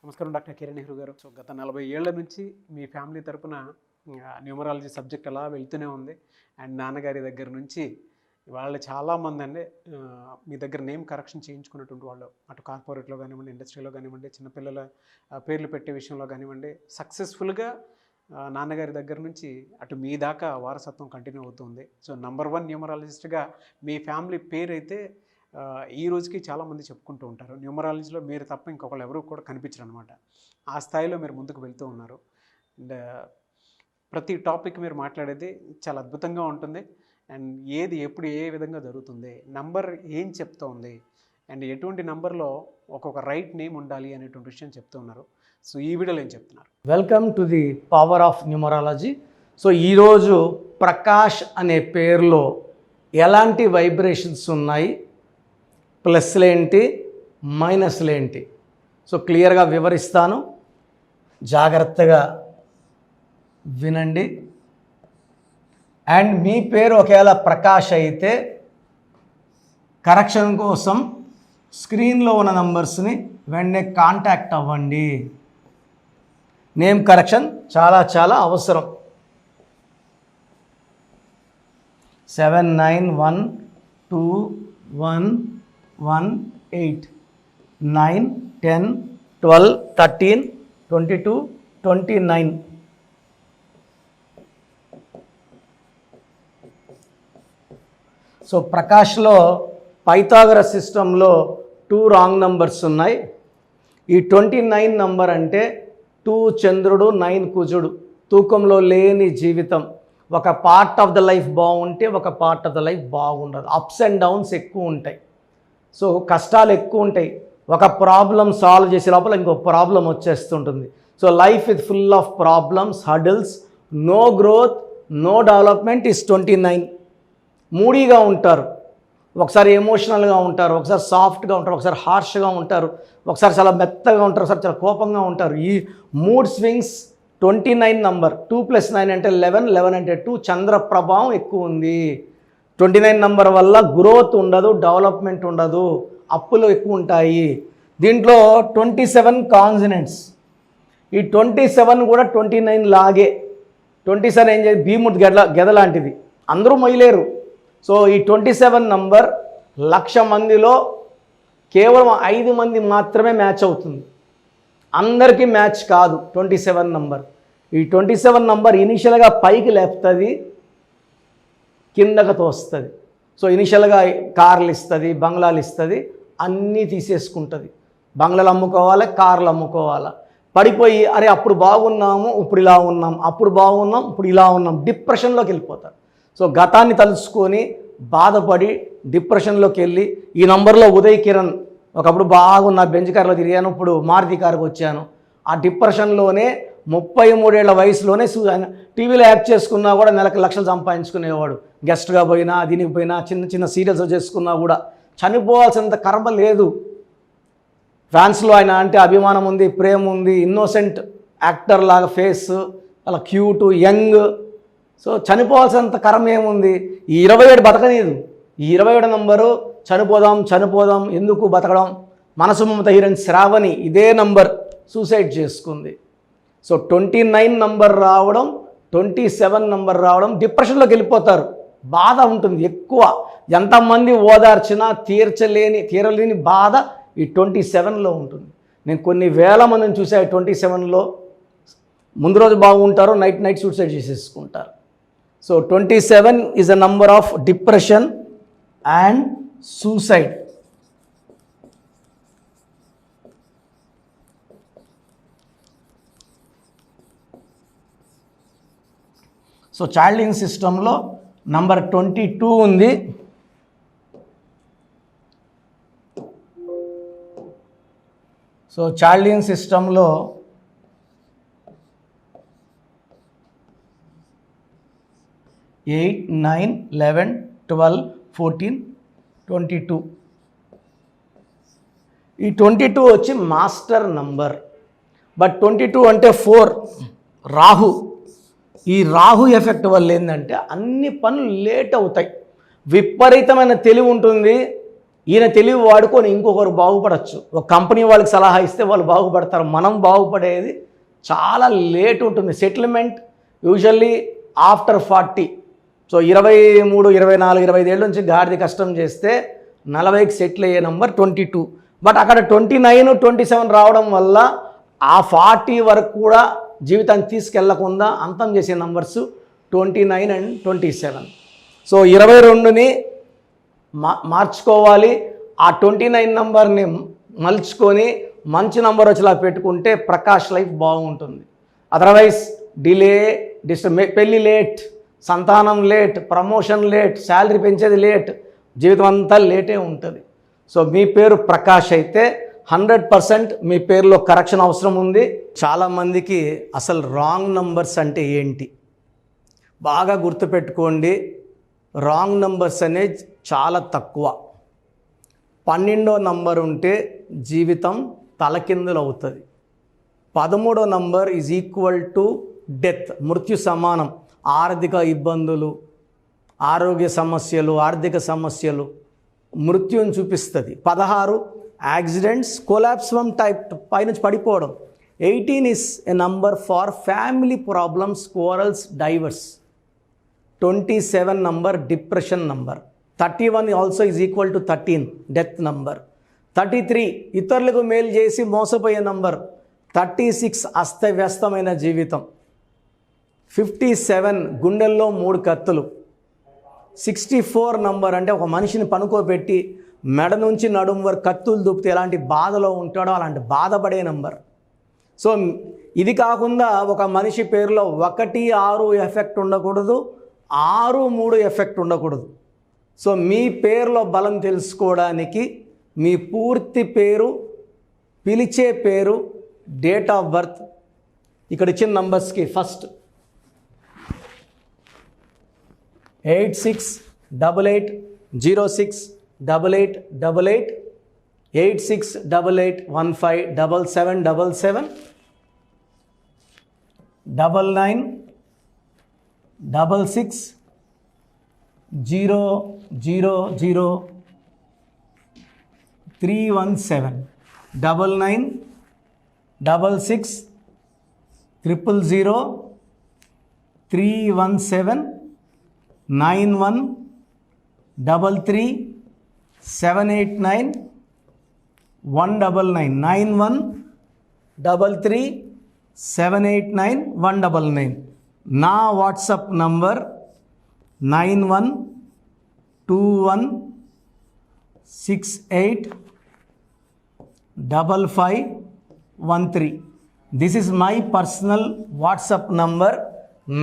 నమస్కారం డాక్టర్ కిరణ్ నెహ్రూ గారు. సో గత 40 ఏళ్ల నుంచి మీ ఫ్యామిలీ తరపున న్యూమరాలజీ సబ్జెక్ట్ అలా వెళ్తూనే ఉంది. అండ్ నాన్నగారి దగ్గర నుంచి వాళ్ళు చాలామంది అండి మీ దగ్గర నేమ్ కరెక్షన్ చేయించుకున్నటువంటి వాళ్ళు, అటు కార్పొరేట్లో కానివ్వండి, ఇండస్ట్రీలో కానివ్వండి, చిన్నపిల్లల పేర్లు పెట్టే విషయంలో కానివ్వండి, సక్సెస్ఫుల్గా నాన్నగారి దగ్గర నుంచి అటు మీ దాకా వారసత్వం కంటిన్యూ అవుతుంది. సో నంబర్ 1 న్యూమరాలజిస్ట్గా మీ ఫ్యామిలీ పేరు అయితే ఈ రోజుకి చాలామంది చెప్పుకుంటూ ఉంటారు. న్యూమరాలజీలో మీరు తప్ప ఇంకొకళ్ళు ఎవరు కూడా కనిపించరు అనమాట. ఆ స్థాయిలో మీరు ముందుకు వెళ్తూ ఉన్నారు. అండ్ ప్రతి టాపిక్ మీరు మాట్లాడేది చాలా అద్భుతంగా ఉంటుంది. అండ్ ఏది ఎప్పుడు ఏ విధంగా జరుగుతుంది, నంబర్ ఏం చెప్తోంది, అండ్ ఎటువంటి నంబర్లో ఒక్కొక్క రైట్ నేమ్ ఉండాలి అనేటువంటి విషయం చెప్తూ ఉన్నారు. సో ఈ వీడియోలో ఏం చెప్తున్నారు? Welcome to the power of numerology. So ఈరోజు ప్రకాష్ అనే పేరులో ఎలాంటి వైబ్రేషన్స్ ఉన్నాయి, ప్లస్లేంటి మైనస్లేంటి, సో క్లియర్గా వివరిస్తాను. జాగ్రత్తగా వినండి. అండ్ మీ పేరు ఒకవేళ ప్రకాష్ అయితే కరెక్షన్ కోసం స్క్రీన్లో ఉన్న నంబర్స్ని వెంటనే కాంటాక్ట్ అవ్వండి. నేమ్ కరెక్షన్ చాలా చాలా అవసరం. 79121118 9 10 12 13 22 29. సో ప్రకాష్లో పైథాగరస్ సిస్టంలో 2 రాంగ్ నంబర్స్ ఉన్నాయి. ఈ 29 నంబర్ అంటే 2 చంద్రుడు 9 కుజుడు, తూకంలో లేని జీవితం. ఒక పార్ట్ ఆఫ్ ద లైఫ్ బాగుంటే ఒక పార్ట్ ఆఫ్ ద లైఫ్ బాగుండదు. అప్స్ అండ్ డౌన్స్ ఎక్కువ ఉంటాయి. సో కష్టాలు ఎక్కువ ఉంటాయి. ఒక ప్రాబ్లం సాల్వ్ చేసే లోపల ఇంకో ప్రాబ్లం వచ్చేస్తుంటుంది. So life is full of problems, hurdles, no growth, no development is 29. మూడీగా ఉంటారు, ఒకసారి ఎమోషనల్గా ఉంటారు, ఒకసారి సాఫ్ట్గా ఉంటారు, ఒకసారి హార్ష్గా ఉంటారు, ఒకసారి చాలా మెత్తగా ఉంటారు, ఒకసారి చాలా కోపంగా ఉంటారు. ఈ మూడ్ స్వింగ్స్ 29 నంబర్. 2 + 9 అంటే 11, 11 అంటే 2. చంద్ర ప్రభావం ఎక్కువ ఉంది. 29 నంబర్ వల్ల గ్రోత్ ఉండదు, డెవలప్మెంట్ ఉండదు, అప్పులు ఎక్కువ ఉంటాయి. దీంట్లో 27 కాన్సనెంట్స్. ఈ 27 కూడా 29 లాగే. 27 ఏం చేయాలి, భీముడి గెద లాంటిది, అందరూ మొయ్యలేరు. సో ఈ 27 నంబర్ 1,00,000 మందిలో కేవలం 5 మంది మాత్రమే మ్యాచ్ అవుతుంది. అందరికీ మ్యాచ్ కాదు 27 నంబర్. ఈ 27 నంబర్ ఇనిషియల్గా పైకి లేపుతుంది, కిందకు తోస్తుంది. సో ఇనిషియల్గా కార్లు ఇస్తుంది, బంగ్లాలు ఇస్తుంది, అన్నీ తీసేసుకుంటుంది. బంగ్లాలు అమ్ముకోవాలి, కార్లు అమ్ముకోవాలి. పడిపోయి అరే అప్పుడు బాగున్నాము ఇప్పుడు ఇలా ఉన్నాం, అప్పుడు బాగున్నాం ఇప్పుడు ఇలా ఉన్నాం, డిప్రెషన్లోకి వెళ్ళిపోతారు. సో గతాన్ని తలుచుకొని బాధపడి డిప్రెషన్లోకి వెళ్ళి, ఈ నంబర్లో ఉదయ్ కిరణ్ ఒకప్పుడు బాగున్న బెంజ్ కార్లో తిరిగాను, ఇప్పుడు మారుతి కారుకు వచ్చాను. ఆ డిప్రెషన్లోనే 33 ఏళ్ల వయసులోనే టీవీలో యాక్ట్ చేసుకున్నా కూడా నెలకు లక్షలు సంపాదించుకునేవాడు. గెస్ట్గా పోయినా, దీనికి పోయినా, చిన్న చిన్న సీరియల్స్ చేసుకున్నా కూడా చనిపోవాల్సినంత కర్మ లేదు. ఫ్యాన్స్లో ఆయన అంటే అభిమానం ఉంది, ప్రేమ ఉంది, ఇన్నోసెంట్ యాక్టర్ లాగా ఫేస్, అలా క్యూట్, యంగ్. సో చనిపోవాల్సినంత కర్మ ఏముంది? ఈ 27 బతకలేదు. ఈ 27 నంబరు చనిపోదాం చనిపోదాం ఎందుకు బతకడం. మనసు మమత హీరోయిన్ శ్రావణి ఇదే నంబర్ సూసైడ్ చేసుకుంది. సో 29 నంబర్ రావడం, 27 నంబర్ రావడం, డిప్రెషన్లోకి వెళ్ళిపోతారు. బాధ ఉంటుంది ఎక్కువ. ఎంతమంది ఓదార్చినా తీరలేని బాధ ఈ 27లో ఉంటుంది. నేను కొన్ని వేల మందిని చూసా 27లో. ముందు రోజు బాగుంటారు, నైట్ సూసైడ్ చేసేసుకుంటారు. So 27 is a number of depression and suicide. So Chaldean సిస్టంలో నంబర్ 22 ఉంది. సో చైల్డింగ్ సిస్టంలో 8, 9, 11, 12, 14, 22. ఈ 22 వచ్చి మాస్టర్ నంబర్. బట్ 22 అంటే 4 రాహు. ఈ రాహు ఎఫెక్ట్ వల్ల ఏంటంటే అన్ని పనులు లేట్ అవుతాయి. విపరీతమైన తెలివి ఉంటుంది, ఈయన తెలివి వాడుకొని ఇంకొకరు బాగుపడచ్చు. ఒక కంపెనీ వాళ్ళకి సలహా ఇస్తే వాళ్ళు బాగుపడతారు. మనం బాగుపడేది చాలా లేట్ ఉంటుంది. Settlement usually after 40. సో 23, 24, 25 ఏళ్ళ నుంచి గాడిద కష్టం చేస్తే 40కి సెటిల్ అయ్యే నెంబర్ 22. బట్ అక్కడ 29, 27 రావడం వల్ల ఆ 40 వరకు కూడా జీవితాన్ని తీసుకెళ్లకుండా అంతం చేసే నంబర్స్ 29 and 27. సో 22ని మార్చుకోవాలి. ఆ 29 నంబర్ని మలుచుకొని మంచి నంబర్ వచ్చేలా పెట్టుకుంటే ప్రకాష్ లైఫ్ బాగుంటుంది. అదర్వైజ్ డిలే, పెళ్ళి లేట్, సంతానం లేట్, ప్రమోషన్ లేట్, శాలరీ పెంచేది లేట్, జీవితం అంతా లేటే ఉంటుంది. సో మీ పేరు ప్రకాష్ అయితే 100% మీ పేరులో కరెక్షన్ అవసరం ఉంది. చాలామందికి అసలు రాంగ్ నంబర్స్ అంటే ఏంటి బాగా గుర్తుపెట్టుకోండి. రాంగ్ నంబర్స్ అనేది చాలా తక్కువ. 12వ నంబర్ ఉంటే జీవితం తలకిందులు అవుతుంది. 13వ number is equal to death, మృత్యు సమానం. ఆర్థిక ఇబ్బందులు, ఆరోగ్య సమస్యలు, ఆర్థిక సమస్యలు మృత్యుని చూపిస్తుంది. 16 యాక్సిడెంట్స్, కొలాప్స్ ఫ్రమ్ టైప్ పైనుంచి పడిపోవడం. 18 is a number far family problems, quarrels, divorce. 27 number depression number. 31 also is equal to 13 death number. 33 ఇతరులకు మేలు చేసి మోసపోయే నంబర్. 36 అస్తవ్యస్తమైన జీవితం. 57 గుండెల్లో 3 కత్తులు. 64 నంబర్ అంటే ఒక మనిషిని పనుకోబెట్టి మెడ నుంచి నడుం వరకు కత్తులు దూపితే ఎలాంటి బాధలో ఉంటాడో అలాంటి బాధపడే నంబర్. సో ఇది కాకుండా ఒక మనిషి పేరులో 1, 6 ఎఫెక్ట్ ఉండకూడదు, 6, 3 ఎఫెక్ట్ ఉండకూడదు. సో మీ పేరులో బలం తెలుసుకోవడానికి మీ పూర్తి పేరు, పిలిచే పేరు, డేట్ ఆఫ్ బర్త్, ఇక్కడ ఇచ్చిన నంబర్స్కి ఫస్ట్ 8688068888, 8688157777, 9966000317, 9966000317, 9133789199, 9133789199. నా WhatsApp number 9121685513. This is my personal WhatsApp number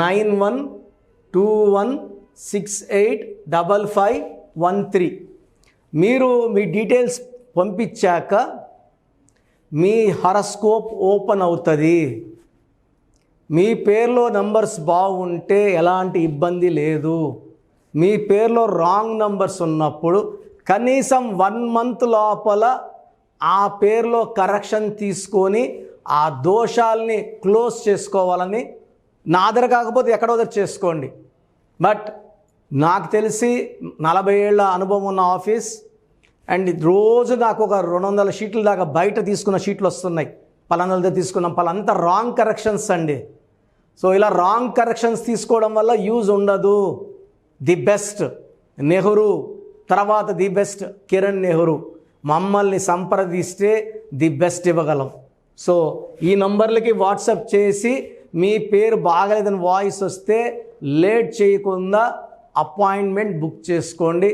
9121685513. మీరు మీ డీటెయిల్స్ పంపించాక మీ హారోస్కోప్ ఓపెన్ అవుతుంది. మీ పేరులో నంబర్స్ బాగుంటే ఎలాంటి ఇబ్బంది లేదు. మీ పేరులో రాంగ్ నంబర్స్ ఉన్నప్పుడు కనీసం 1 month లోపల ఆ పేరులో కరెక్షన్ తీసుకొని ఆ దోషాలని క్లోజ్ చేసుకోవాలని, నా దగ్గర కాకపోతే ఎక్కడో దగ్గర చేసుకోండి. బట్ నాకు తెలిసి 40 ఏళ్ళ అనుభవం ఉన్న ఆఫీస్ అండ్ రోజు నాకు ఒక 200 షీట్ల దాకా బయట తీసుకున్న షీట్లు వస్తున్నాయి. పలానా దగ్గర తీసుకున్నాం, పలాంతా రాంగ్ కరెక్షన్స్ అండి. సో ఇలా రాంగ్ కరెక్షన్స్ తీసుకోవడం వల్ల యూజ్ ఉండదు. ది బెస్ట్ నెహ్రూ, తర్వాత ది బెస్ట్ కిరణ్ నెహ్రూ, మమ్మల్ని సంప్రదిస్తే ది బెస్ట్ ఇవ్వగలం. సో ఈ నంబర్లకి వాట్సాప్ చేసి మీ పేరు బాగలేదని వాయిస్ వస్తే లేట్ చేయకుండా అపాయింట్మెంట్ బుక్ చేసుకోండి.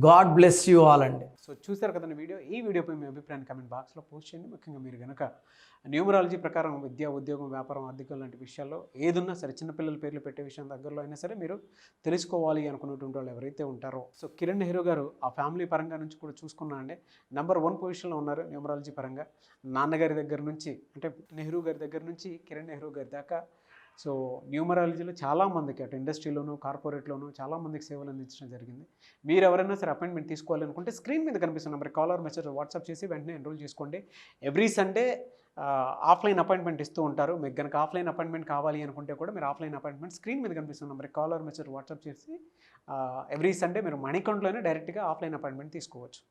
గాడ్ బ్లెస్ యూ ఆల్ అండి. సో చూసారు కదండి వీడియో. ఈ వీడియోపై మీ అభిప్రాయాన్ని కామెంట్ బాక్స్లో పోస్ట్ చేయండి. ముఖ్యంగా మీరు కనుక న్యూమరాలజీ ప్రకారం విద్య, ఉద్యోగం, వ్యాపారం, ఆర్థికం లాంటి విషయాల్లో ఏదున్నా సరే, చిన్నపిల్లల పేర్లు పెట్టే విషయం దగ్గరలో అయినా సరే మీరు తెలుసుకోవాలి అనుకున్నటువంటి వాళ్ళు ఎవరైతే ఉంటారో, సో కిరణ్ నెహ్రూ గారు ఆ ఫ్యామిలీ పరంగా నుంచి కూడా చూసుకున్నా అండి నెంబర్ 1 పొజిషన్లో ఉన్నారు న్యూమరాలజీ పరంగా. నాన్నగారి దగ్గర నుంచి, అంటే నెహ్రూ గారి దగ్గర నుంచి కిరణ్ నెహ్రూ గారి దాకా సో న్యూమరాలజీలో చాలామందికి అటు ఇండస్ట్రీలోను, కార్పొరేట్లోను చాలామందికి సేవలు అందించడం జరిగింది. మీరు ఎవరైనా సరే అపాయింట్మెంట్ తీసుకోవాలనుకుంటే స్క్రీన్ మీద కనిపిస్తున్న number call or message WhatsApp చేసి వెంటనే ఎన్రోల్ చేసుకోండి. ఎవ్రీ సండే ఆఫ్లైన్ అపాయింట్మెంట్ ఇస్తూ ఉంటారు. మీకు కనుక ఆఫ్లైన్ అపాయింట్మెంట్ కావాలి అనుకుంటే కూడా మీరు ఆఫ్లైన్ అపాయింట్మెంట్ స్క్రీన్ మీద కనిపిస్తున్న నెంబర్కి కాల్ ఆర్ మెసేజ్ వాట్సాప్ చేసి ఎవ్రీ సండే మీరు మణికొండలోనే డైరెక్ట్గా ఆఫ్లైన్ అపాయింట్మెంట్ తీసుకోవచ్చు.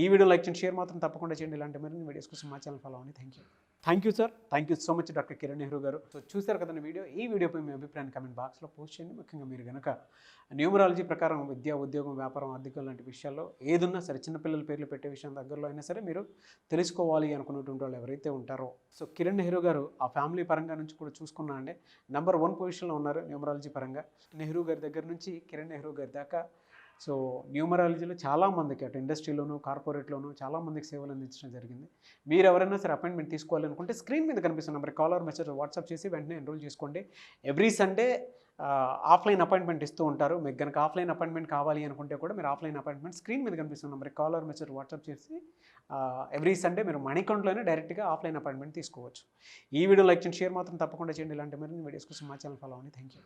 ఈ వీడియో లైక్ చేయండి, షేర్ మాత్రం తప్పకుండా చేయండి. ఇలాంటి మరిన్ని వీడియోస్ కోసం మా ఛానల్ ఫాలో అవ్వండి. Thank you sir. Thank you so much doctor Kiran Nehru గారు. సో చూశారు కదండి వీడియో. ఈ వీడియోపై మీ అభిప్రాయాన్ని కామెంట్ బాక్స్లో పోస్ట్ చేయండి. ముఖ్యంగా మీరు కనుక న్యూమరాలజీ ప్రకారం విద్య, ఉద్యోగం, వ్యాపారం, ఆర్థికం లాంటి విషయాల్లో ఏదున్నా సరే, చిన్నపిల్లల పేర్లు పెట్టే విషయం దగ్గరలో అయినా సరే మీరు తెలుసుకోవాలి అనుకున్నటువంటి వాళ్ళు ఎవరైతే ఉంటారో, సో కిరణ్ నెహ్రూ గారు ఆ ఫ్యామిలీ పరంగా నుంచి కూడా చూసుకున్నా అండి నెంబర్ 1 పొజిషన్లో ఉన్నారు న్యూమరాలజీ పరంగా. నెహ్రూ గారి దగ్గర నుంచి కిరణ్ నెహ్రూ గారి దాకా సో న్యూమరాలజీలో చాలామందికి అటు ఇండస్ట్రీలోను, కార్పొరేట్లోను చాలామందికి సేవలు అందించడం జరిగింది. మీరు ఎవరైనా సరే అపాయింట్మెంట్ తీసుకోవాలనుకుంటే స్క్రీన్ మీద కనిపిస్తున్న number call or message WhatsApp చేసి వెంటనే ఎన్రోల్ చేసుకోండి. ఎవ్రీ సండే ఆఫ్లైన్ అపాయింట్మెంట్ ఇస్తూ ఉంటారు. మీకు కనుక ఆఫ్లైన్ అపాయింట్మెంట్ కావాలి అనుకుంటే కూడా మీరు ఆఫ్లైన్ అపాయింట్మెంట్ స్క్రీన్ మీద కనిపిస్తున్న నెంబర్కి కాల్ ఆర్ మెసేజ్ వాట్సాప్ చేసి ఎవ్రీ సండే మీరు మణికొండలోనే డైరెక్ట్గా ఆఫ్లైన్ అపాయింట్మెంట్ తీసుకోవచ్చు. ఈ వీడియో లైక్ చేయండి, షేర్ మాత్రం తప్పకుండా చేయండి. ఇలాంటి మరిన్ని వీడియోస్ కోసం మా ఛానల్ ఫాలో అవ్వండి. Thank you.